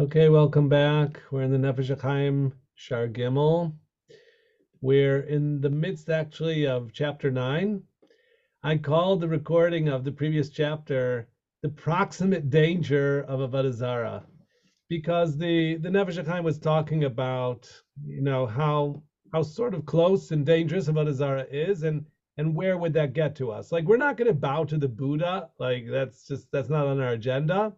Okay, welcome back. We're in the Nefesh HaHaim Sha'ar Gimel. We're in the midst, actually, of chapter 9. I called the recording of the previous chapter the proximate danger of Avodah Zarah, because the Nefesh HaHaim was talking about, how sort of close and dangerous Avodah Zarah is, and where would that get to us? Like, we're not going to bow to the Buddha. Like, that's not on our agenda.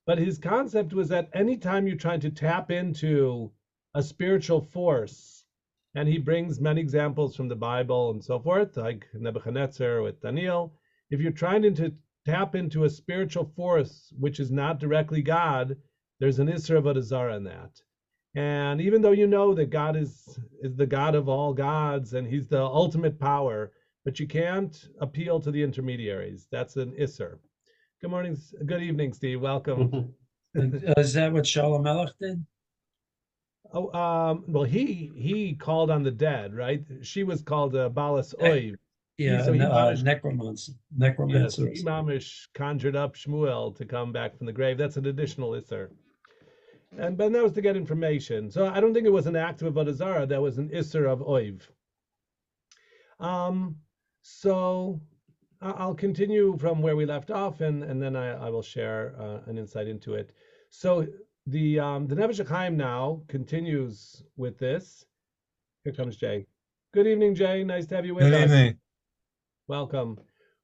But his concept was that anytime you're trying to tap into a spiritual force, and he brings many examples from the Bible and so forth, like Nebuchadnezzar with Daniel, if you're trying to tap into a spiritual force which is not directly God, there's an Isra of Avodah Zarah in that. And even though you know that God is the God of all gods and he's the ultimate power, but you can't appeal to the intermediaries. That's an Isser. Good morning, good evening, Steve. Welcome. Is that what Shalom Melech did? Well, he called on the dead, right? She was called Balas Oiv. Yeah, So he necromancer. yes, Necromancer. he mamish conjured up Shmuel to come back from the grave. That's an additional isser. But that was to get information. So I don't think it was an act of Avodah Zarah. That was an isser of Oiv. So I'll continue from where we left off, and then I will share an insight into it. So the Nefesh HaHaim now continues with this. Here comes Jay. Good evening, Jay. Nice to have you with Good us. evening. Welcome.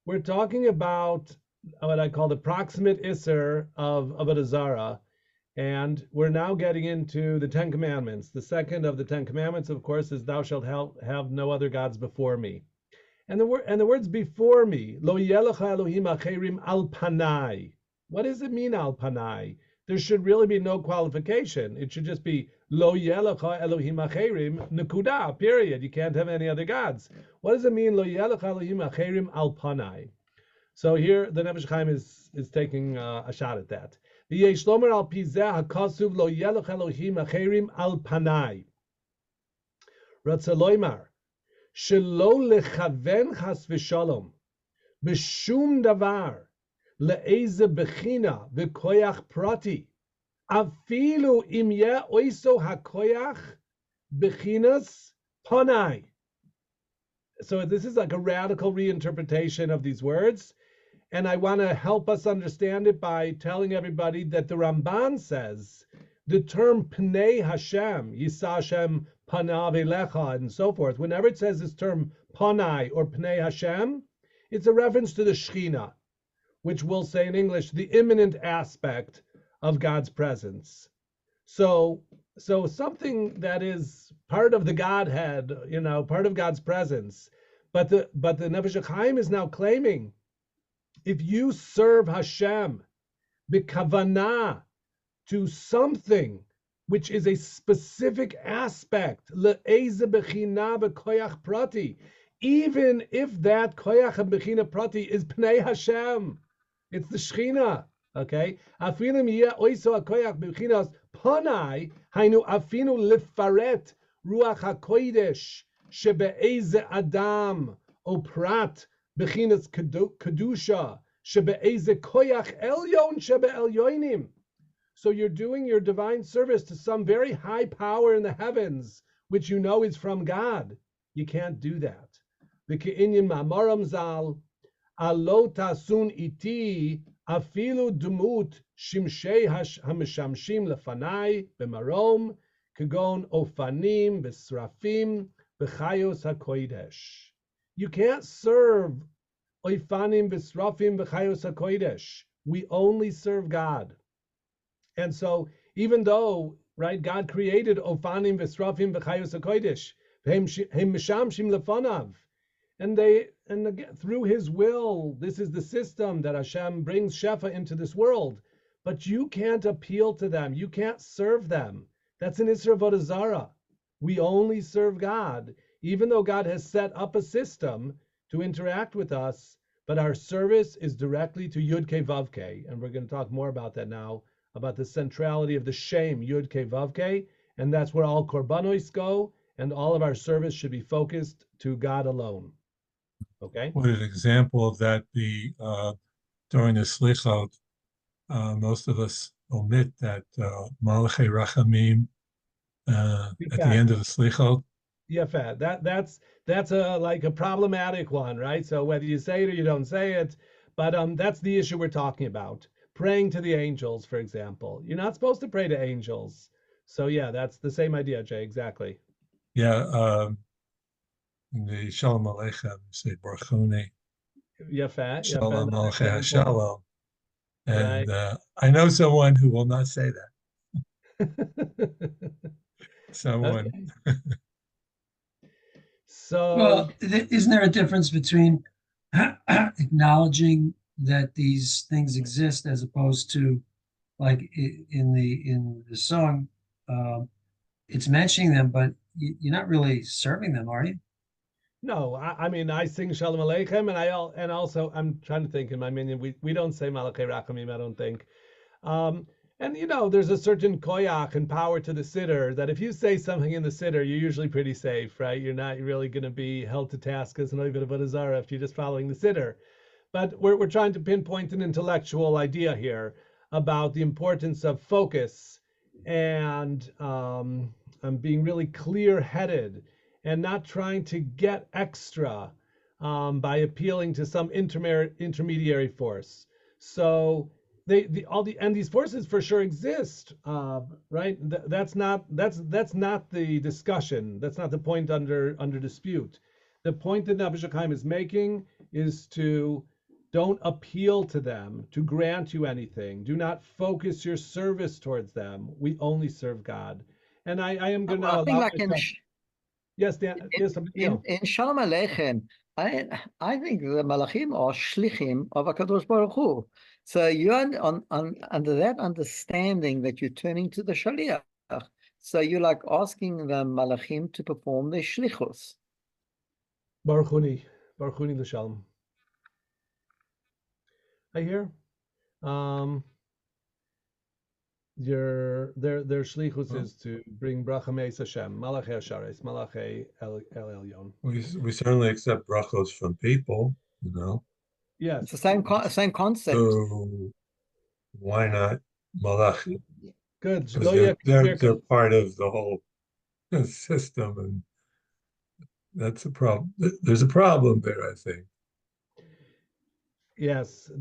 We're talking about what I call the proximate Isser of Avodah Zarah, and we're now getting into the Ten Commandments. The second of the Ten Commandments, of course, is "Thou shalt have no other gods before me." And the words before me, lo yelecha Elohim acherim al panai. What does it mean al panai? There should really be no qualification. It should just be lo yelecha Elohim acherim nekuda, period. You can't have any other gods. What does it mean lo yelecha Elohim acherim al panai? So here the Nefesh HaHaim is taking a shot at that. V'yesh lomer al pizeh hakasuv lo yelecha Elohim acherim al panai. Ratza loymar. שלא לכוון חס ושלום בשום דבר לאיזה בחינה וכוח פרטי, אפילו אם יהיה אויסו הכוח בחינס פנאי. So this is like a radical reinterpretation of these words, and I want to help us understand it by telling everybody that the Ramban says the term Pnei Hashem, Yisa Hashem Panav Elecha, and so forth, whenever it says this term Panai or Pnei Hashem, it's a reference to the Shechina, which we'll say in English, the immanent aspect of God's presence. So something that is part of the Godhead, part of God's presence. But the Nefesh HaHaim is now claiming, if you serve Hashem b'kavanah, to something which is a specific aspect, le'eze bechina b'koyach prati, even if that koyach bechina prati is pnei Hashem, it's the Shechina, okay? Afilim yeh oiso hakoyach bechinas panai, hainu afinu lefaret ruach hakodesh shebe'eze adam o prat bechinas kedusha shebe'eze koyach elyon shebe'elyonim. So you're doing your divine service to some very high power in the heavens, which you know is from God. You can't do that. V'ke'inyan ma'amaram zal, alo tasun iti, afilu dumut shimshei hamishamshim lefanai, b'marom, kagon ofanim, v'srafim, v'chayos hakodesh. You can't serve ofanim, v'srafim, v'chayos hakodesh. We only serve God. And so, even though, right, God created Ofanim v'Srafim v'Chayos HaKodesh, Hem Mishamshim Lefanav, and again, through His will, this is the system that Hashem brings Shefa into this world. But you can't appeal to them. You can't serve them. That's an Isra of Avodah Zarah. We only serve God, even though God has set up a system to interact with us. But our service is directly to Yud Kei Vav Kei, and we're going to talk more about that now, about the centrality of the Shem, Yud Kei Vav Kei, and that's where all korbanos go, and all of our service should be focused to God alone. Okay? Would an example of that be during the Slichot? Most of us omit that Malachei Rachamim at the Yafet. end of the Slichot. Yafet. That's a like a problematic one, right? So whether you say it or you don't say it, but that's the issue we're talking about. Praying to the angels, for example. You're not supposed to pray to angels. So yeah, that's the same idea, Jay, exactly. Yeah, in the Shalom Aleichem, you say Baruch Yafet, Yafet, Shalom another Aleichem example. Shalom. Right. And I know someone who will not say that. Someone. Okay. Well, So isn't there a difference between acknowledging that these things exist as opposed to like in the song, it's mentioning them, but you're not really serving them, are you? no, I mean I sing Shalom Aleichem, and also I'm trying to think in my minion we don't say Malachei Rachamim, I don't think. Um, and there's a certain koyach and power to the siddur that if you say something in the siddur, you're usually pretty safe, right? You're not really going to be held to task as an oived of Zara if you're just following the siddur. But we're trying to pinpoint an intellectual idea here about the importance of focus and being really clear-headed and not trying to get extra by appealing to some intermediary force. So and these forces for sure exist, right? That's not the discussion. That's not the point under dispute. The point that Nefesh HaHaim is making is to don't appeal to them to grant you anything. Do not focus your service towards them. We only serve God. And I am going to I now think allow like myself. Yes, Dan. Yes, in Shalom Aleichem, I think the Malachim are shlichim of HaKadosh Baruch Hu. So you're under that understanding that you're turning to the Shaliach. So you're like asking the Malachim to perform their shlichus. Baruch Huni l'shalom. I hear. Their shlichus is to bring bracha meis Hashem, malachei ashares, malachei el elyon. We certainly accept brachos from people, Yes, it's the same concept. So why not malachim? Good. Because they're part of the whole system, and that's a problem. There's a problem there, I think. Yes,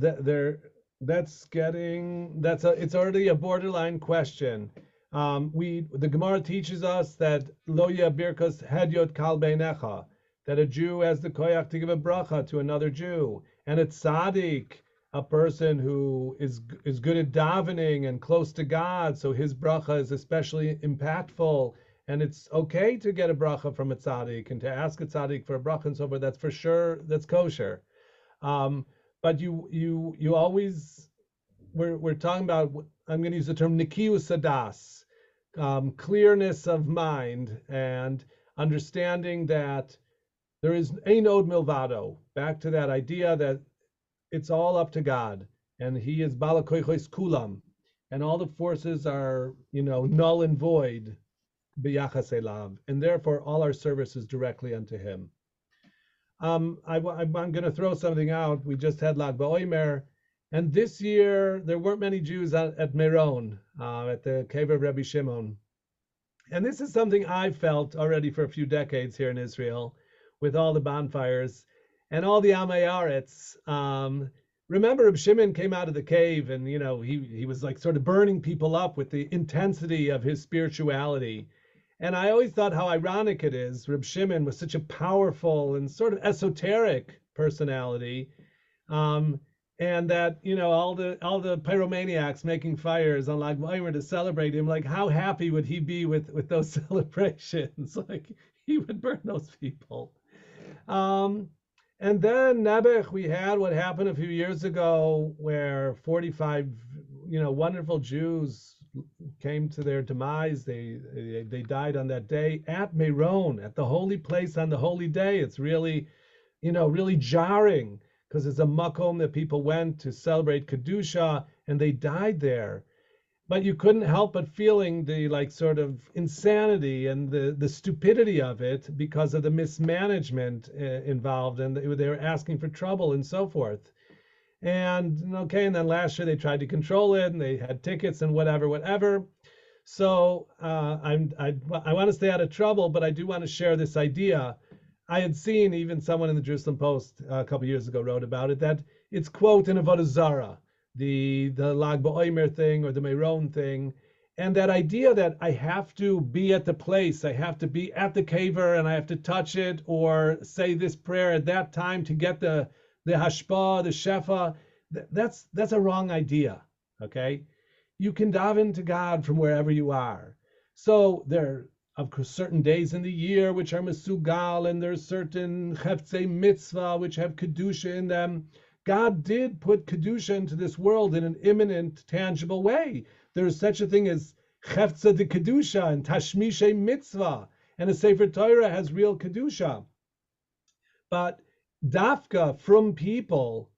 it's already a borderline question. The Gemara teaches us that lo birkas hedyot kal beinecha, that a Jew has the koyach to give a bracha to another Jew, and a tzaddik, a person who is good at davening and close to God, so his bracha is especially impactful, and it's okay to get a bracha from a tzaddik and to ask a tzaddik for a bracha and so forth. That's for sure. That's kosher. But you always, we're talking about, I'm going to use the term nikius sadas, clearness of mind and understanding that there is ein od milvado, back to that idea that it's all up to God and he is bala koichos kulam, and all the forces are null and void b'yachas elav, and therefore all our service is directly unto him. I'm going to throw something out. We just had Lag BaOmer, and this year there weren't many Jews at Meron, at the cave of Rabbi Shimon. And this is something I've felt already for a few decades here in Israel, with all the bonfires and all the Amayaretz. Remember, Rabbi Shimon came out of the cave, and he was like sort of burning people up with the intensity of his spirituality. And I always thought how ironic it is. Reb Shimon was such a powerful and sort of esoteric personality, and that all the pyromaniacs making fires on Lag BaOmer to celebrate him. Like, how happy would he be with those celebrations? Like, he would burn those people. And then Nebuch, we had what happened a few years ago, where 45 wonderful Jews came to their demise. They died on that day at Meron, at the holy place on the holy day. It's really, really jarring, because it's a makom that people went to celebrate Kedusha, and they died there. But you couldn't help but feeling the sort of insanity and the stupidity of it because of the mismanagement involved, and they were asking for trouble and so forth. And okay, and then last year they tried to control it, and they had tickets and whatever. So I want to stay out of trouble, but I do want to share this idea. I had seen even someone in the Jerusalem Post a couple years ago wrote about it, that it's quote in Avodah Zarah, the Lag BaOmer thing or the Meron thing, and that idea that I have to be at the place, I have to be at the kaver, and I have to touch it or say this prayer at that time to get the hashpah, the shefa. That's a wrong idea. Okay, you can daven to God from wherever you are. So there are, of course, certain days in the year which are mesugal, and there's certain cheftzei mitzvah which have kedusha in them. God did put kedusha into this world in an imminent, tangible way. There's such a thing as cheftzah de kedusha and tashmishe mitzvah, and a Sefer Torah has real kedusha. But dafka from people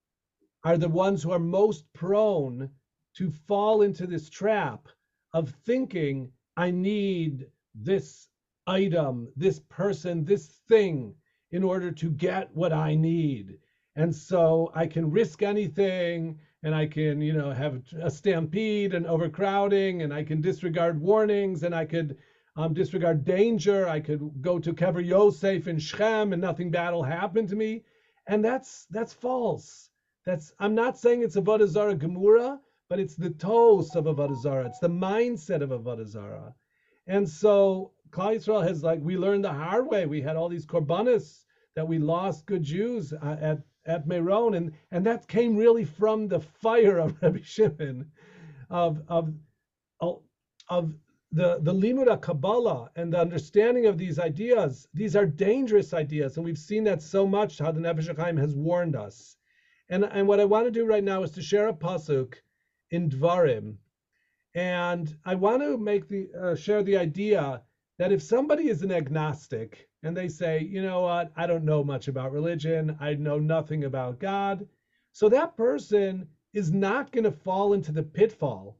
are the ones who are most prone to fall into this trap of thinking, I need this item, this person, this thing in order to get what I need. And so I can risk anything, and I can, have a stampede and overcrowding, and I can disregard warnings, and I could disregard danger. I could go to Kever Yosef in Shechem and nothing bad will happen to me. And that's false. I'm not saying it's Avodah Zarah Gemura, but it's the tos of Avodah Zarah. It's the mindset of Avodah Zarah. And so Klal Yisrael has, we learned the hard way. We had all these korbanos that we lost good Jews at Meron, and that came really from the fire of Rabbi Shimon, of the Limud Kabbalah and the understanding of these ideas. These are dangerous ideas, and we've seen that so much, how the Nefesh HaHaim has warned us. And what I want to do right now is to share a pasuk in Dvarim, and I want to share the idea that if somebody is an agnostic and they say, you know what, I don't know much about religion, I know nothing about God, so that person is not going to fall into the pitfall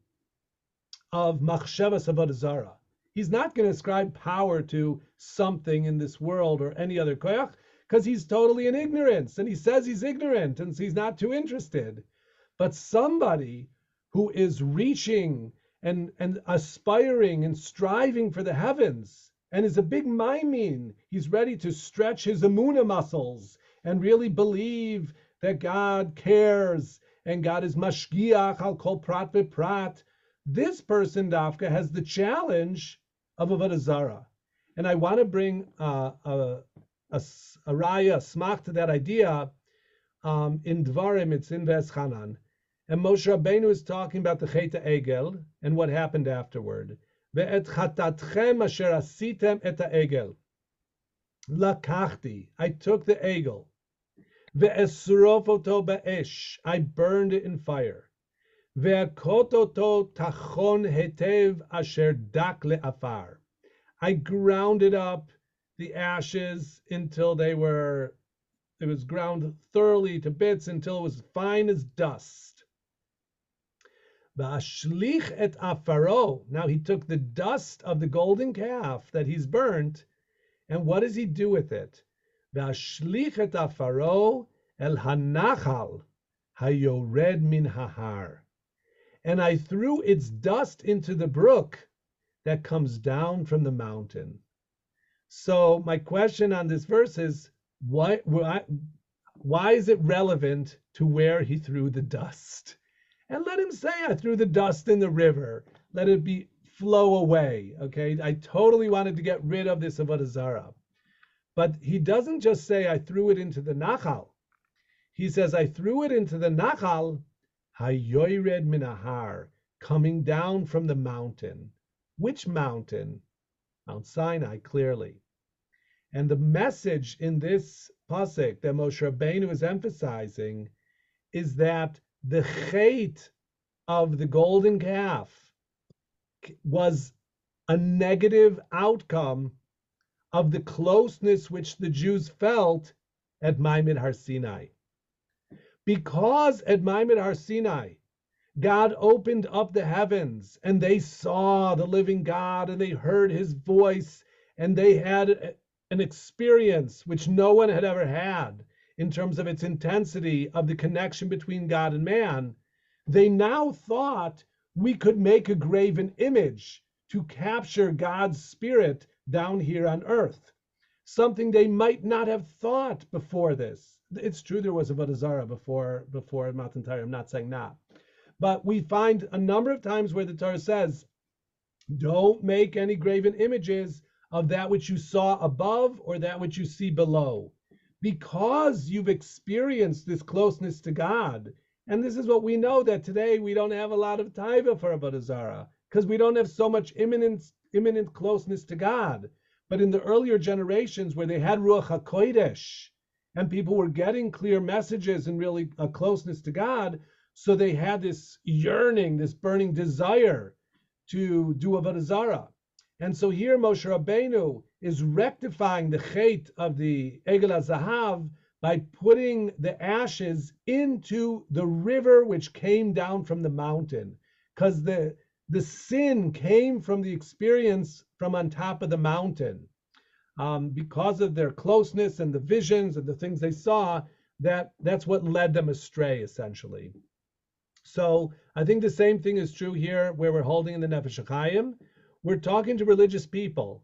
of machshevas avodah zarah. He's not going to ascribe power to something in this world or any other koyach, because he's totally in ignorance, and he says he's ignorant, and so he's not too interested. But somebody who is reaching and aspiring and striving for the heavens, and is a big maimin, he's ready to stretch his emunah muscles and really believe that God cares and God is mashgiach al kol prat v'prat. This person, Dafka, has the challenge of Avodah Zarah. And I want to bring a raya, smach to that idea in Dvarim, it's in Veschanan. And Moshe Rabbeinu is talking about the Chet Egel and what happened afterward. Ve'et chatatchem asher asitem et ha'egel. Lakachti, I took the egel. Ve'esrof oto ba'esh, I burned it in fire. Ve'akototo tachon hetev asher dak le'afar. I ground it up, the ashes, until it was ground thoroughly to bits, until it was fine as dust. V'ashlich et afaro. Now he took the dust of the golden calf that he's burnt, and what does he do with it? V'ashlich et afaro el hanachal hayored min hahar. And I threw its dust into the brook that comes down from the mountain. So my question on this verse is, why is it relevant to where he threw the dust? And let him say, I threw the dust in the river. Let it flow away, okay? I totally wanted to get rid of this Avodah Zarah. But he doesn't just say, I threw it into the Nachal. He says, I threw it into the Nachal, Hayored minahar, coming down from the mountain. Which mountain? Mount Sinai, clearly. And the message in this pasuk that Moshe Rabbeinu is emphasizing is that the chait of the golden calf was a negative outcome of the closeness which the Jews felt at Maimid Har Sinai. Because at Maimid Har Sinai, God opened up the heavens and they saw the living God and they heard his voice and they had an experience which no one had ever had in terms of its intensity of the connection between God and man, they now thought we could make a graven image to capture God's spirit down here on earth, something they might not have thought before this. It's true there was a Avodah Zarah before Matan Torah, I'm not saying that. But we find a number of times where the Torah says, don't make any graven images of that which you saw above or that which you see below, because you've experienced this closeness to God. And this is what we know, that today we don't have a lot of taiva for Avodah Zarah, because we don't have so much imminent closeness to God. But in the earlier generations where they had Ruach HaKodesh, and people were getting clear messages and really a closeness to God, so they had this yearning, this burning desire to do Avodah Zarah. And so here Moshe Rabbeinu is rectifying the chait of the Egel HaZahav by putting the ashes into the river which came down from the mountain, because the sin came from the experience from on top of the mountain. Because of their closeness and the visions and the things they saw, that's what led them astray, essentially. So I think the same thing is true here, where we're holding in the Nefesh HaHaim. We're talking to religious people,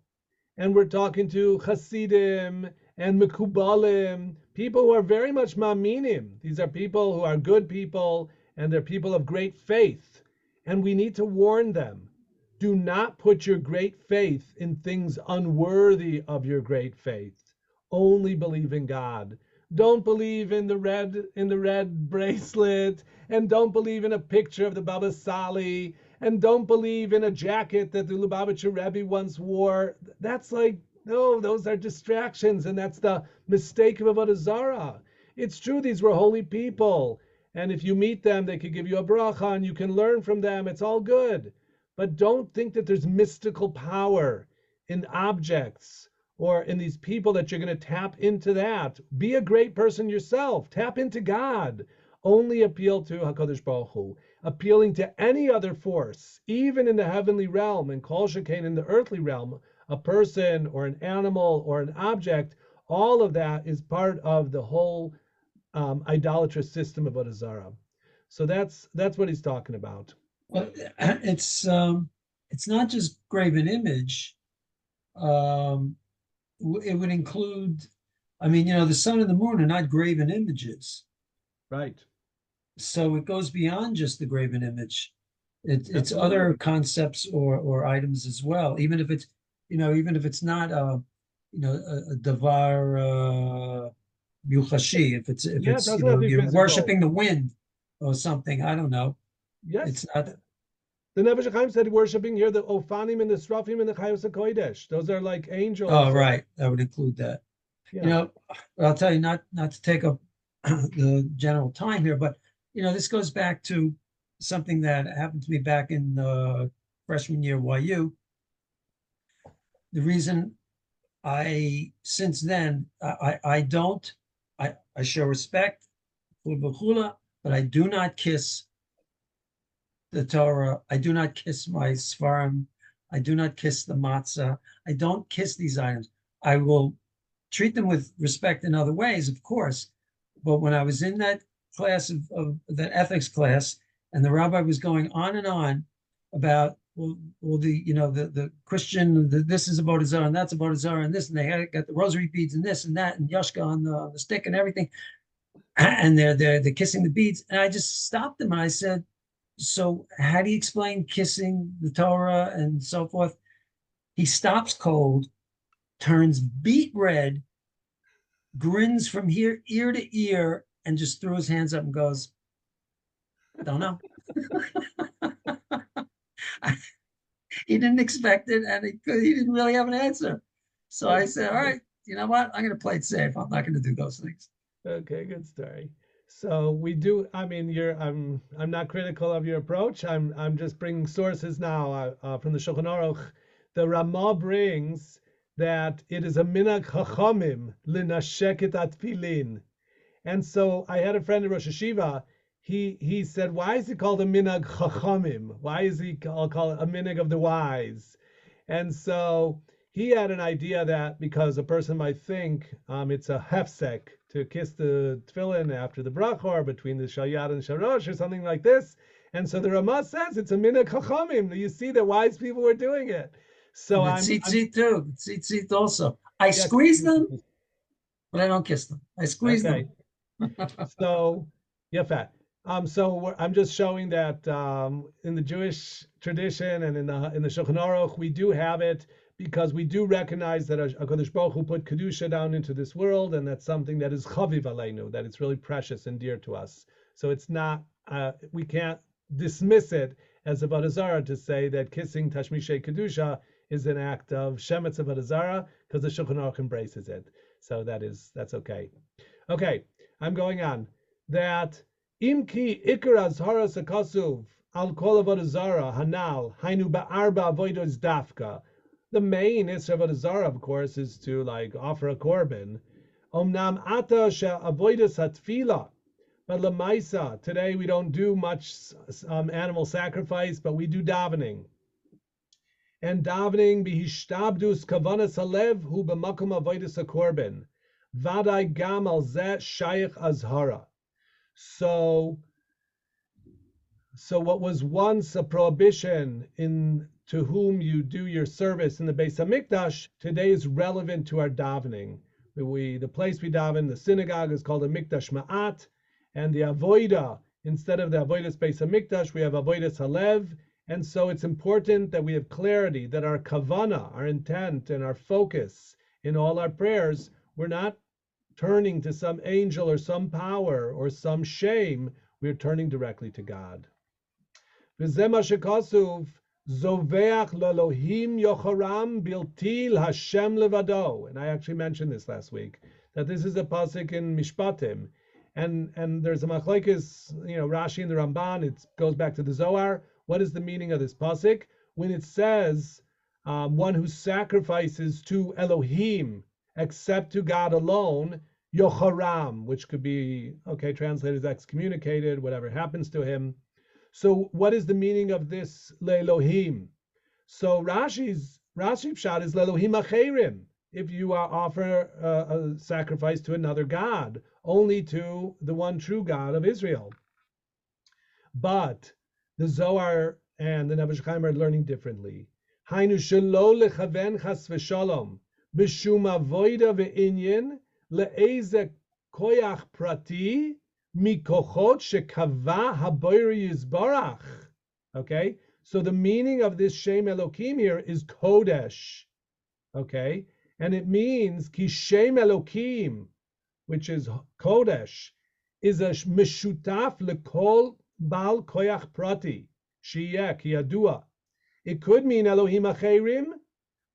and we're talking to Hasidim and Mekubalim, people who are very much ma'aminim. These are people who are good people, and they're people of great faith. And we need to warn them, do not put your great faith in things unworthy of your great faith. Only believe in God. Don't believe in the red bracelet, and don't believe in a picture of the Baba Sali, and don't believe in a jacket that the Lubavitcher Rebbe once wore. That's like, no, those are distractions, and that's the mistake of Avodah Zarah. It's true, these were holy people, and if you meet them, they could give you a bracha, and you can learn from them. It's all good. But don't think that there's mystical power in objects or in these people that you're going to tap into that. Be a great person yourself. Tap into God. Only appeal to HaKadosh Baruch Hu. Appealing to any other force, even in the heavenly realm, and Kol Shekain in the earthly realm, a person or an animal or an object, all of that is part of the whole idolatrous system of Avodah Zarah. So that's what he's talking about. Well, it's not just graven image. It would include, I mean, the sun and the moon are not graven images. Right. So it goes beyond just the graven image. It's other concepts or items as well. Even if it's, even if it's not a davar yuchashi, if it's you're worshiping the wind or something, I don't know. Yes. It's not. The Nefesh HaHaim said worshiping here the Ofanim and the Srafim and the Chayos HaKodesh. Those are like angels. Oh, right. That would include that. Yeah. I'll tell you, not to take up the general time here, but this goes back to something that happened to me back in freshman year YU. The reason since then, I show respect, but I do not kiss the Torah. I do not kiss my Sfarim. I do not kiss the matzah. I don't kiss these items. I will treat them with respect in other ways, of course. But when I was in that class of that ethics class, and the rabbi was going on and on about the Christian, this is about Zarah and that's about Zarah and this, and they got the rosary beads and this and that and yashka on the stick and everything, and they're kissing the beads, and I just stopped them and I said, so how do you explain kissing the Torah and so forth? He stops cold, turns beet red, grins from ear to ear, and just threw his hands up and goes, don't know. He didn't expect it, and he didn't really have an answer. So I said, all right, you know what? I'm going to play it safe. I'm not going to do those things. Okay, good story. So we do. I mean, I'm not critical of your approach. I'm just bringing sources now from the Shulchan Aruch. The Ramah brings that it is a minhag chachamim linashek et atfilin, and so I had a friend in Rosh Hashiva. He said, why is it called a minhag chachamim? Why is he call it a minhag of the wise? And so he had an idea that because a person might think it's a hefsek, to kiss the tefillin after the bracha, or between the Shayat and Sharosh, or something like this. And so the Ramah says it's a minhag chachamim. You see that wise people were doing it. So And the tzitzit too. The tzitzit also. I squeeze them, but I don't kiss them. I squeeze them. So, yeah, I'm just showing that in the Jewish tradition and in the Shulchan Aruch, we do have it because we do recognize that HaKadosh Baruch Hu put Kedusha down into this world, and that's something that is chaviv aleinu, that it's really precious and dear to us. So it's not, we can't dismiss it as a Avodah Zarah to say that kissing Tashmishei Kedusha is an act of Shemetz Avodah Zarah, because the Shulchan Aruch embraces it. So that's okay. Okay, I'm going on. That imki ikar azharas akasuv al kol avodah zara hanal hainu ba'arba avodos dafka. The main issue of Zarah, of course, is to offer a korban. Omnam ata she'avodas hatfila, but lemaisa today we don't do much animal sacrifice, but we do davening. And davening bihishtabdus kavanas halev hu b'makom avodas hakorban. Vadai gam al zeh shayich azhara. So what was once a prohibition to whom you do your service in the Beis Hamikdash, today is relevant to our davening. The place we daven, the synagogue, is called a Mikdash Ma'at, and the Avoida, instead of the Avodas Beis Hamikdash, we have Avodas Halev, and so it's important that we have clarity, that our kavana, our intent, and our focus in all our prayers, we're not turning to some angel or some power or some shame, we're turning directly to God. V'zeh shekasuv zoveach l'Elohim yocharam biltil Hashem levado. And I actually mentioned this last week, that this is a pasuk in Mishpatim, and there's a machlokes, Rashi and the Ramban. It goes back to the Zohar. What is the meaning of this pasuk when it says one who sacrifices to Elohim except to God alone, yocharam, which could be translated as excommunicated, whatever happens to him. So what is the meaning of this le'Elohim? So Rashi's pshat is le'Elohim acherim. If you offer a sacrifice to another god, only to the one true God of Israel. But the Zohar and the Nefesh HaHaim are learning differently. Hainu shelo lechaven chas v'shalom b'shum avoida ve'inyin le'eze koyach prati mikochot shekava haboyri yizbarach. Okay, so the meaning of this Shem Elokim here is Kodesh. Okay, and it means ki Shem Elokim, which is Kodesh, is a meshutaf lekol bal koyach prati sheyeh ki yadua. It could mean Elohim acherim,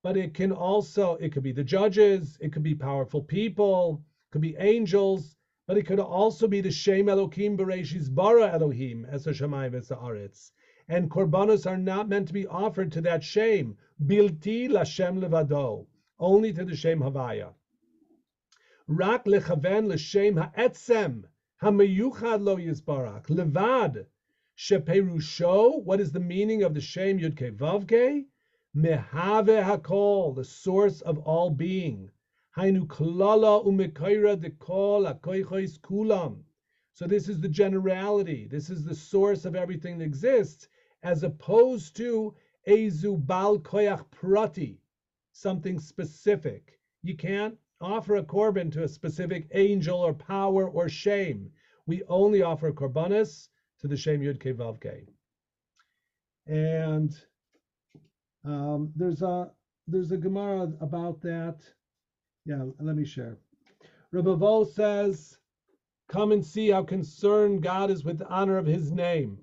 but it could be the judges, it could be powerful people, it could be angels, but it could also be the Shem Elokim Bereshis bara Elohim es hashamayim es haaretz. And korbanos are not meant to be offered to that Shem, bilti lashem levado, only to the Shem Havaya. Rak lechaven l'Shem ha'etzem hameyuchad lo yizbarach levad sheperusho. What is the meaning of the Shem Yud-Kei Vav-Kei? Mehave hakol, the source of all being. Hainu klala umekoira dekol hakoichos kulam. So this is the generality. This is the source of everything that exists, as opposed to ezu bal koyach prati, something specific. You can't offer a korban to a specific angel or power or shame. We only offer korbanos to the Shem Yud-Kei Vav-Kei. And there's a Gemara about that. Yeah, let me share. Rabbi Vo says, come and see how concerned God is with the honor of his name.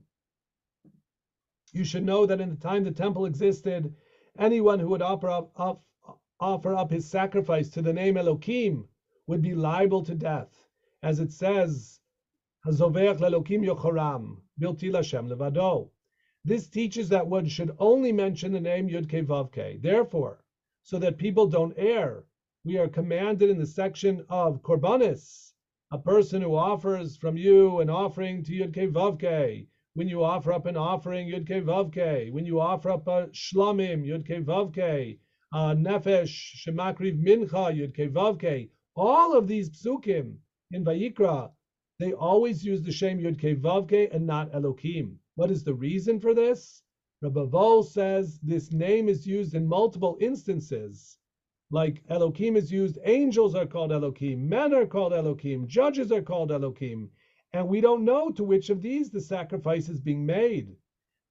You should know that in the time the temple existed, anyone who would offer up his sacrifice to the name Elokim would be liable to death. As it says, Hazoveach le'Elokim yocharam, bilti lashem levado. This teaches that one should only mention the name Yud-Kei Vav-Kei. Therefore, so that people don't err, we are commanded in the section of Korbanis, a person who offers from you an offering to Yud-Kei Vav-Kei, when you offer up an offering Yud-Kei Vav-Kei, when you offer up a Shlamim Yud-Kei Vav-Kei, Nefesh Shemakriv Mincha Yud-Kei Vav-Kei, all of these psukim in Vayikra, they always use the Shem Yud-Kei Vav-Kei and not Elokim. What is the reason for this? Rabbi Vol says this name is used in multiple instances. Like Elokim is used, angels are called Elokim, men are called Elokim, judges are called Elokim, and we don't know to which of these the sacrifice is being made.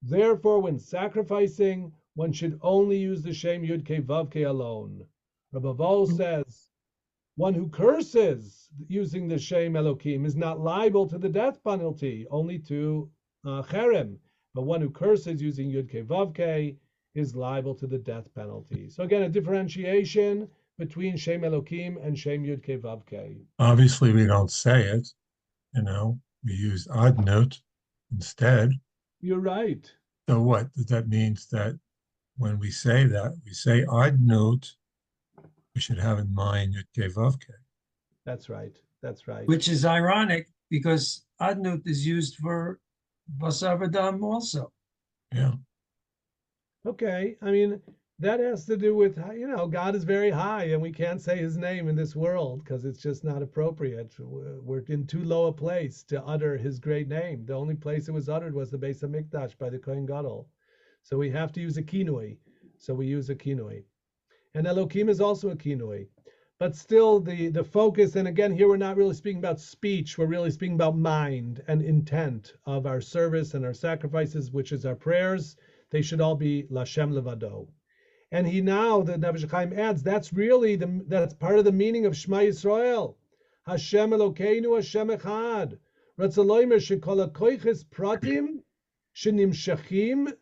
Therefore, when sacrificing, one should only use the Shem Yud-Kei Vav-Kei alone. Rabbi Vol says, one who curses using the Shem Elokim is not liable to the death penalty, only to cherem. But one who curses using Yud-Kei Vav-Kei is liable to the death penalty. So again, a differentiation between Shem Elokim and Shem Yud-Kei Vav-Kei. Obviously, we don't say it, we use Adnut instead. You're right. So what? That means that when we say that, we say Adnut, we should have in mind Yud-Kei Vav-Kei. That's right. That's right. Which is ironic because Adnut is used for Basar V'Dam also. Yeah. Okay. I mean, that has to do with, God is very high and we can't say his name in this world because it's just not appropriate. We're in too low a place to utter his great name. The only place it was uttered was the Beis HaMikdash by the Kohen Gadol. So we have to use a kinui. So we use a kinui. And Elokim is also a kinui. But still the focus, and again, here we're not really speaking about speech, we're really speaking about mind and intent of our service and our sacrifices, which is our prayers. They should all be Lashem Levado. And the Nefesh HaChaim adds, that's part of the meaning of Shema Yisrael. Hashem Elokeinu, Hashem Echad. Ratzaloimer shekol hakoiches pratim shenimshachim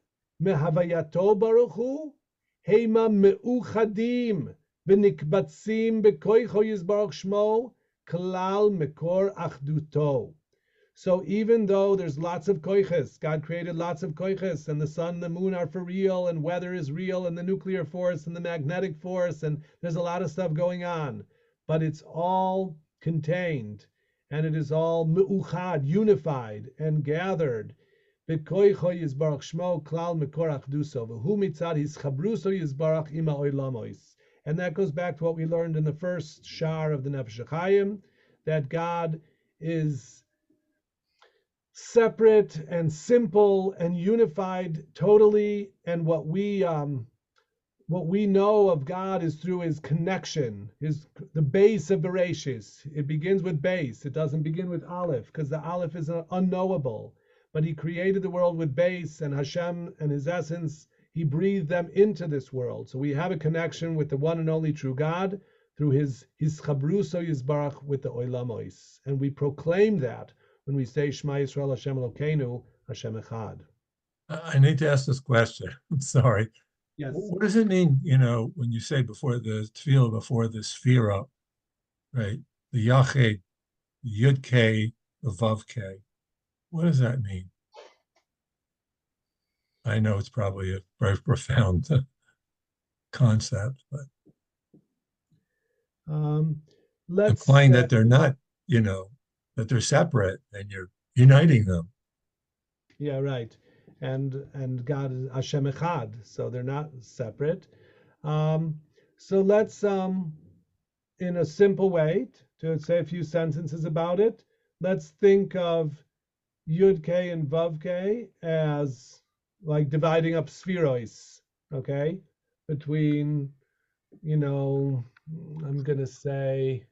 mehavayato baruch hu heima meuchadim v'nikbatzim b'koicho yizbarach shmo klal mekor achduto. So even though there's lots of koiches, God created lots of koiches, and the sun and the moon are for real, and weather is real, and the nuclear force and the magnetic force, and there's a lot of stuff going on, but it's all contained, and it is all meuchad, unified and gathered. B'koicho yizbarach shmo klal mekor achduso v'hu mitzad hischabruso yizbarach ima oilamois. And that goes back to what we learned in the first Sha'ar of the Nefesh HaHaim, that God is separate and simple and unified totally, and what we know of God is through his connection, the base of Bereshis. It begins with base. It doesn't begin with Aleph, because the Aleph is unknowable. But he created the world with base, and Hashem and his essence, he breathed them into this world. So we have a connection with the one and only true God through his chabruso yizbarach with the oilamois. And we proclaim that when we say Shema Yisrael Hashem Elokeinu, Hashem Echad. I need to ask this question. I'm sorry. Yes. What does it mean, when you say before the tefillah, before the sphira, right? The Yached, Yud Kei, the Vav Kei. What does that mean? I know it's probably a very profound concept, but implying that they're not, that they're separate and you're uniting them. Yeah, right. And God is Hashem Echad, so they're not separate. So let's, in a simple way, to say a few sentences about it, let's think of Yud Kei and Vav Kei as like dividing up spheroids, okay? Between, I'm going to say,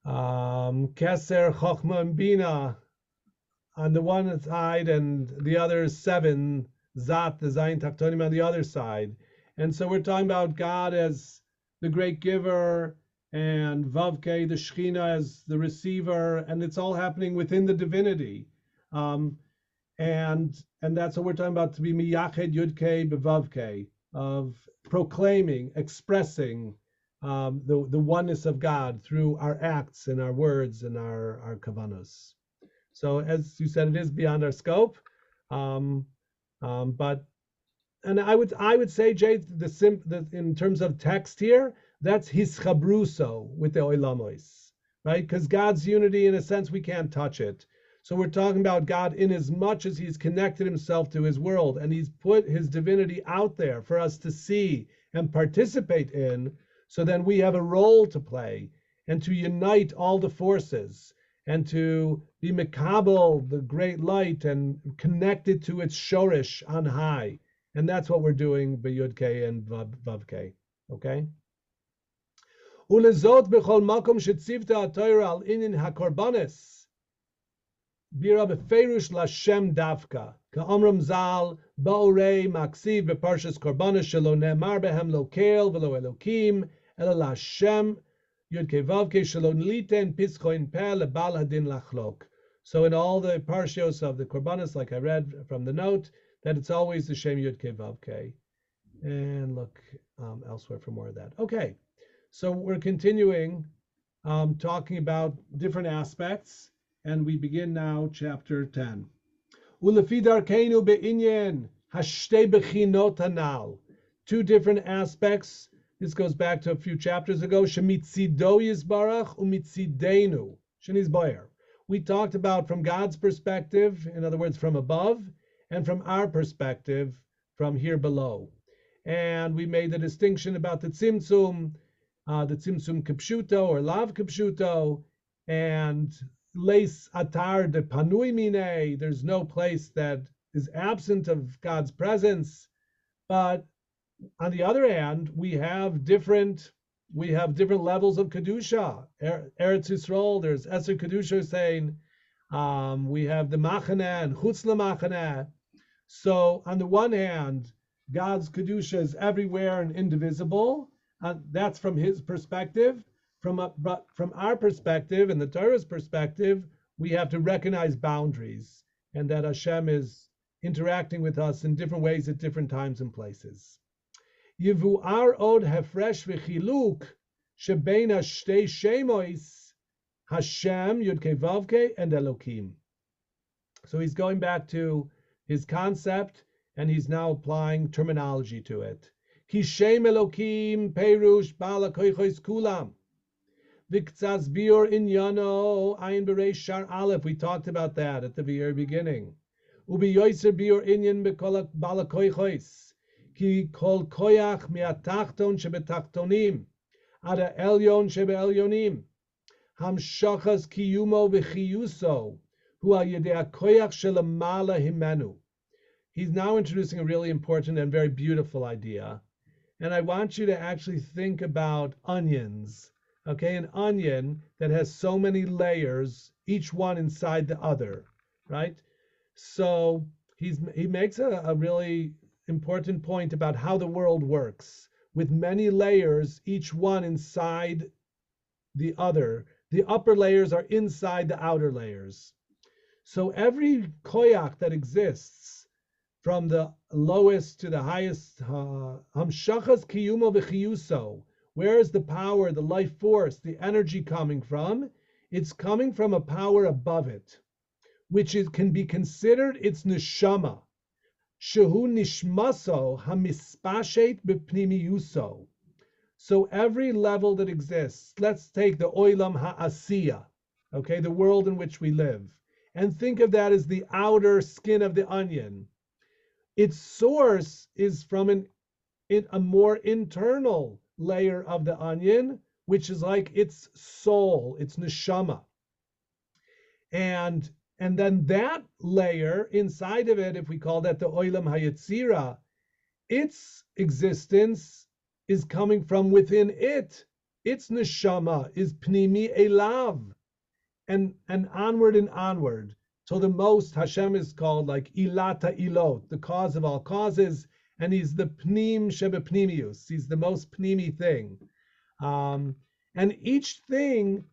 Keser, Chochma, and Bina on the one side, and the other 7, Zat, the Zayin Taktonim on the other side. And so we're talking about God as the great giver, and Vavke, the Shechina, as the receiver, and it's all happening within the divinity. And that's what we're talking about, to be Miyached Yudke Bevavke, of proclaiming, expressing the oneness of God through our acts and our words and our kavanos. So as you said, it is beyond our scope, but I would say, Jay, in terms of text here, that's his chabruso with the oilamos, right? Because God's unity, in a sense, we can't touch it. So we're talking about God in as much as he's connected himself to his world, and he's put his divinity out there for us to see and participate in. So then we have a role to play. and to unite all the forces, and to be mekabel, the great light, and connected to its shorish on high. And that's what we're doing by Yud-K and Vav-K, okay? Ulezot b'chol makom shetzivta ha'Torah al inin hakorbanis, bira b'feirush l'Hashem davka, ka'omram zal, ba'orei maksiv b'parshas korbanis shelo ne'emar behem lo kel v'lo elokim, ela l'Hashem, Yud-K Vav-K shelo nliten pischoin peh lebal hadin lachlok. So in all the parshios of the korbanis, like I read from the note, that it's always the Shem Yud-K Vav-K. And look elsewhere for more of that. Okay, so we're continuing talking about different aspects, and we begin now chapter 10. Ulefi darkeinu be'inyan hashtei bechinot hanal. Two different aspects. This goes back to a few chapters ago. Shemitzido yizbarach umitzidenu sheniz boyer. We talked about from God's perspective, in other words, from above, and from our perspective, from here below. And we made the distinction about the tzimtzum kipshuto or lav kipshuto, and leis atar de panui mine. There's no place that is absent of God's presence. But on the other hand, we have different levels of kedusha. Eretz Yisrael, there's Eser kedusha saying, we have the machaneh and chutz lemachaneh. So on the one hand, God's kedusha is everywhere and indivisible. That's from His perspective. From our perspective and the Torah's perspective, we have to recognize boundaries, and that Hashem is interacting with us in different ways at different times and places. Yivu'ar od hefresh v'chiluk shebein hashtei shemois Hashem, Yud-K Vav-K, and Elokim. So he's going back to his concept, and he's now applying terminology to it. Ki Shem Elokim Perush Bala Koichos Kulam. Viktzaz Bior Inyano Ayin Berei Sha'ar Aleph. We talked about that at the very beginning. Ubi Yoiser Bior Inyan Bekolak Bala Koichos. Ki Kol Koyach Miatachton Shebetachtonim. Ada Elyon Shebe Elyonim. Hamshachas Kiyumo V'chiyuso. Hu al Yedei HaKoyach Shelamala Himenu. He's now introducing a really important and very beautiful idea. And I want you to actually think about onions. Okay, an onion that has so many layers, each one inside the other, right? So he makes a really important point about how the world works, with many layers, each one inside the other. The upper layers are inside the outer layers. So every koyach that exists, from the lowest to the highest, hamshachas kiyumo v'chiyuso, where is the power, the life force, the energy coming from? It's coming from a power above it, which can be considered its neshama. Shehu nishmaso hamispashet b'pnimiyuso. So every level that exists, let's take the oilam ha'asiya, okay, the world in which we live, and think of that as the outer skin of the onion. Its source is from a more internal layer of the onion, which is like its soul, its neshama. And then that layer inside of it, if we call that the oilam hayetzira, its existence is coming from within it. Its neshama is pnimi elav, and onward and onward. So the most, Hashem is called like ilata ilot, the cause of all causes, and he's the pnim shebepnimius. He's the most pnimi thing. And each thing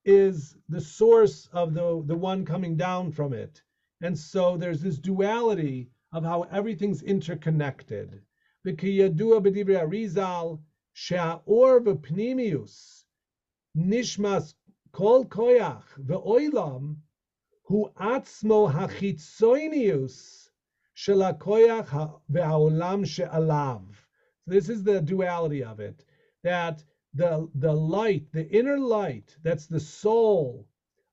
is the source of the one coming down from it. And so there's this duality of how everything's interconnected. V'kiyadua b'divrei Arizal, she'or v'pnimius, nishmas kol koyach v'oilam, hu atzmo hachitzoinius shel hakoyach ve'haolam she'alav. This is the duality of it, that the light, the inner light, that's the soul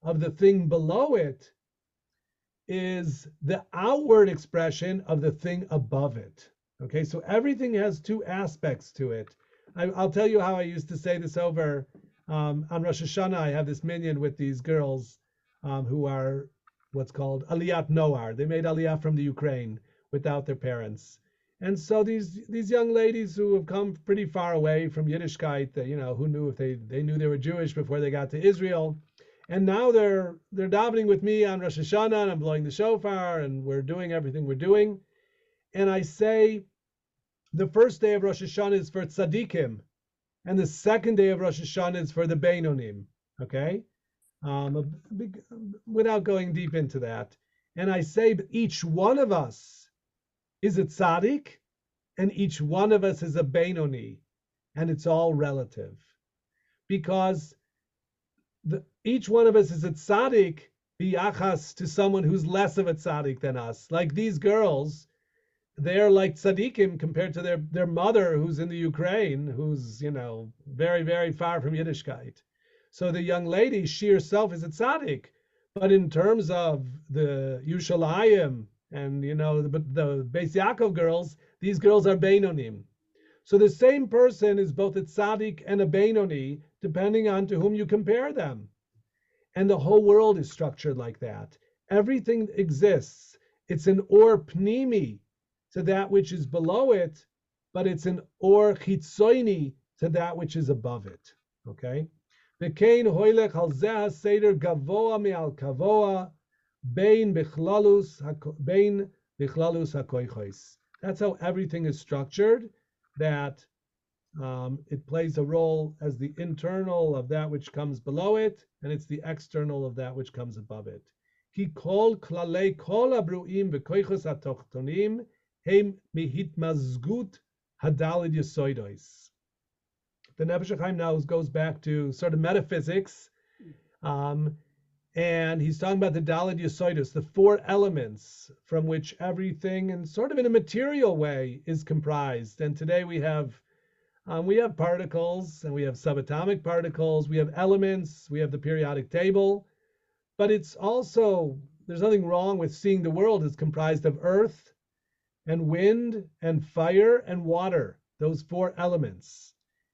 of the thing below it, is the outward expression of the thing above it. Okay, so everything has two aspects to it. I'll tell you how I used to say this over on Rosh Hashanah, I have this minyan with these girls who are what's called Aliyat Noar. They made Aliyah from the Ukraine without their parents. And so these young ladies who have come pretty far away from Yiddishkeit, who knew if they knew they were Jewish before they got to Israel, and now they're davening with me on Rosh Hashanah, and I'm blowing the shofar, and we're doing everything we're doing. And I say, the first day of Rosh Hashanah is for tzaddikim, and the second day of Rosh Hashanah is for the Beinonim. Okay, without going deep into that, and I say, each one of us is a tzaddik, and each one of us is a Beinoni, and it's all relative, because each one of us is a tzaddik biyachas to someone who's less of a tzaddik than us. Like these girls, they're like tzaddikim compared to their mother, who's in the Ukraine, who's very, very far from Yiddishkeit. So the young lady, she herself is a tzaddik, but in terms of the Yushalayim and the Beis Yaakov girls, these girls are Beinonim. So the same person is both a tzaddik and a Beinoni, depending on to whom you compare them. And the whole world is structured like that. Everything exists. It's an or pnimi to that which is below it, but it's an or chitzoini to that which is above it. Okay? V'kein hoylech al zeh seder gavoa me'al kavoa bein bichlaalus hakoichos. That's how everything is structured, that it plays a role as the internal of that which comes below it, and it's the external of that which comes above it. Ki kol klalei kol abruim v'koichos hatochtonim heim mihitmazgut hadalid yesoidos. The Nefesh HaHaim now goes back to sort of metaphysics, and he's talking about the Daled Yesoidus, the four elements from which everything, and sort of in a material way, is comprised. And today we have particles, and we have subatomic particles, we have elements, we have the periodic table, but it's also, there's nothing wrong with seeing the world as comprised of earth and wind and fire and water, those four elements.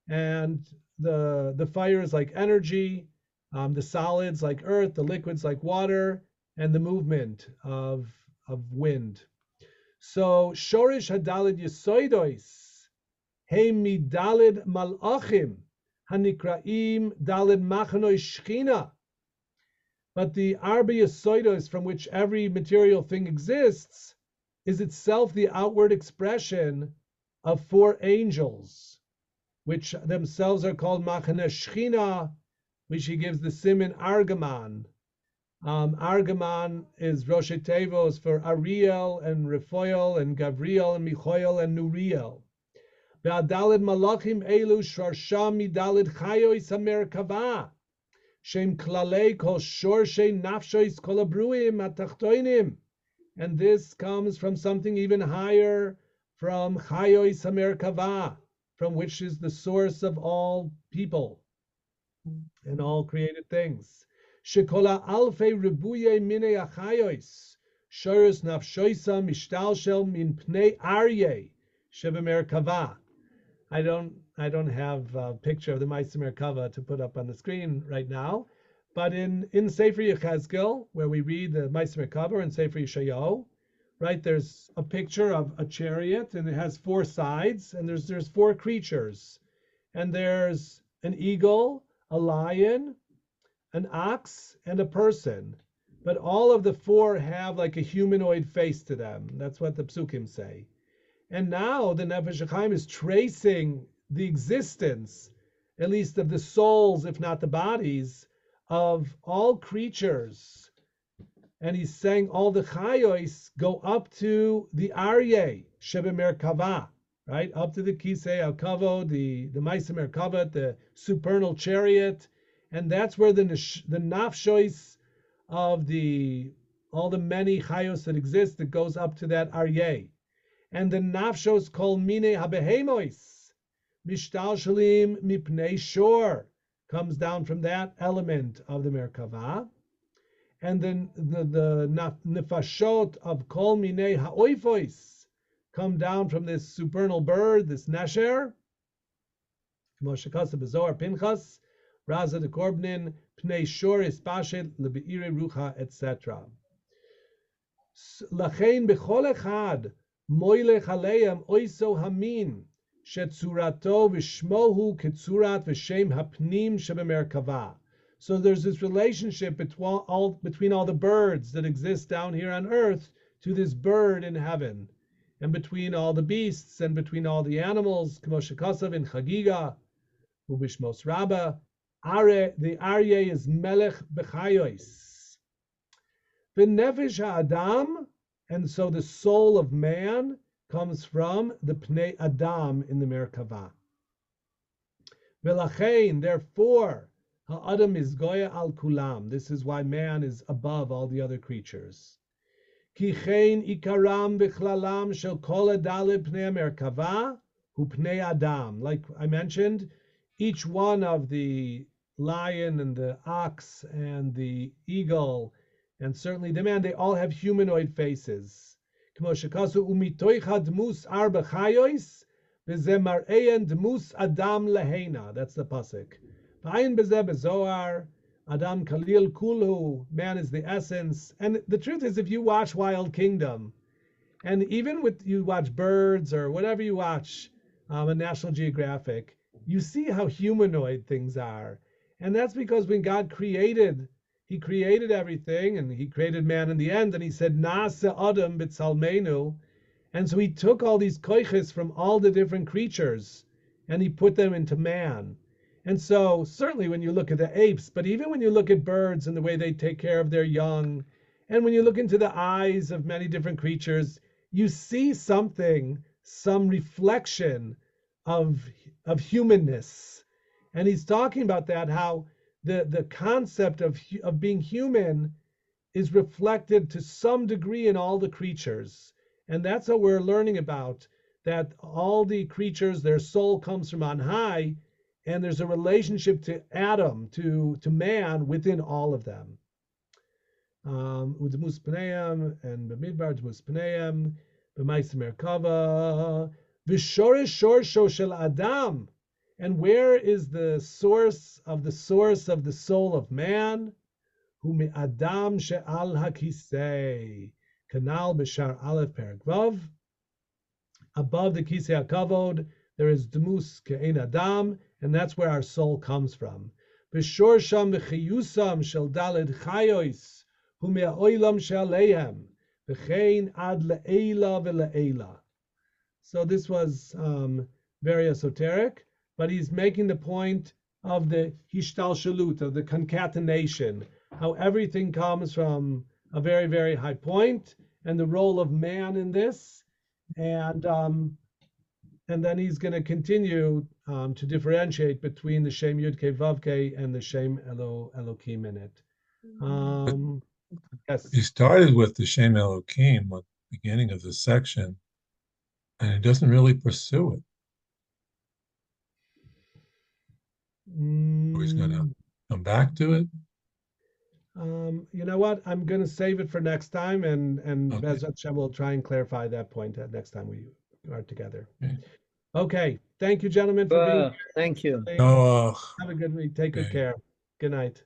And the fire is like energy, the solids like earth, the liquids like water, and the movement of wind. So Shorish Hadalid Yesoidois Heim Midalid Malachim Hanikraim Dalid Machanoi Shchina. But the Arba Yesoidois, from which every material thing exists, is itself the outward expression of four angels, which themselves are called Machane Shchina, which he gives the siman Argaman. Argaman is Rosh Tevos for Ariel and Raphael and Gavriel and Michael and Nuriel. Ve'adalid malachim elu shorsham midalid chayois hamerkava, shem klalei kol shorshe nafshois kol abruim atachtoinim. And this comes from something even higher, from chayois hamerkava, from which is the source of all people and all created things. Shekola alfei ribuye mine achayos, shorus nafshoisa mishtalshel min pnei arye sheba merkava. I don't have a picture of the Ma'aser Merkava to put up on the screen right now, but in Sefer Yechezkel, where we read the Ma'aser Merkava, and Sefer Yeshayahu, right, there's a picture of a chariot, and it has four sides, and there's four creatures, and there's an eagle, a lion, an ox, and a person. But all of the four have like a humanoid face to them. That's what the psukim say. And now the Nefesh HaChaim is tracing the existence, at least of the souls, if not the bodies, of all creatures. And he's saying all the chayos go up to the Aryeh, Sheba Merkava, right? Up to the Kisei Al-Kavod, the Ma'aser Merkava, the supernal chariot. And that's where the nafshois of all the many chayos that exist, that goes up to that Aryeh. And the nafshos kol mine habehemois, mishtalshalim mipnei shor, comes down from that element of the Merkava. And then the nefashot of kol mine ha'oifois come down from this supernal bird, this nesher, Moshe Kasa Bezoar Pinchas, Raza de Korbnin, Pnei Shor Ispashet, Lebeire Rucha, etc. Lachein bechol echad, moilech aleim oiso hamin, shetzurato v'shmohu ketzurat v'shem hapnim shebemerkava. So there's this relationship between all the birds that exist down here on earth to this bird in heaven, and between all the beasts and between all the animals, K'mo shekasav in Chagiga, ubishmos Rabbah, the Aryeh is Melech B'chayois. The Nefesh HaAdam, and so the soul of man comes from the Pnei Adam in the Merkava. V'lachein, therefore, Ha'adam is Goya al Kulam. This is why man is above all the other creatures. Ki chein ikaram v'chlalam shel kol adale Pnei Merkava hu Pnei Adam. Like I mentioned, each one of the lion and the ox and the eagle and certainly the man, they all have humanoid faces. That's the pasuk. Adam Khalil Kulu, man is the essence. And the truth is, if you watch Wild Kingdom, and even with you watch birds or whatever you watch on National Geographic, you see how humanoid things are. And that's because when God created, he created everything, and he created man in the end, and he said, Na'aseh Adam b'tzalmenu. And so he took all these koiches from all the different creatures, and he put them into man. And so certainly when you look at the apes, but even when you look at birds and the way they take care of their young, and when you look into the eyes of many different creatures, you see something, some reflection of humanness. And he's talking about that, how the concept of being human is reflected to some degree in all the creatures. And that's what we're learning about, that all the creatures, their soul comes from on high, and there's a relationship to Adam, to man within all of them. Udmus Pneim and B'midbar Udmus Pneim, B'mais Merkava, V'shorish Shorsho Shel Adam. And where is the source of the soul of man? Hu me Adam she'al hakisei. Kanal b'shar aleph perek vav. Above the kisei hakavod, there is Dmus ke'ein Adam, and that's where our soul comes from. B'shor sham v'chiyusam shel daled chayois, hu me ha'olam she'aleihem, v'chein ad le'ela v'le'ela. So this was very esoteric, but he's making the point of the hishtalshalut, of the concatenation, how everything comes from a very, very high point, and the role of man in this, and then he's going to continue to differentiate between the Shem Yud Kei Vav Kei and the Shem Elokim in it. Yes. He started with the Shem Elokim at the beginning of the section, and he doesn't really pursue it. He's going to come back to it. You know what? I'm going to save it for next time, and Okay. Bezrat Hashem will try and clarify that point next time we are together. Okay. Okay. Thank you, gentlemen, for being here. Thank you. No, Have a good week. Take good okay. care. Good night.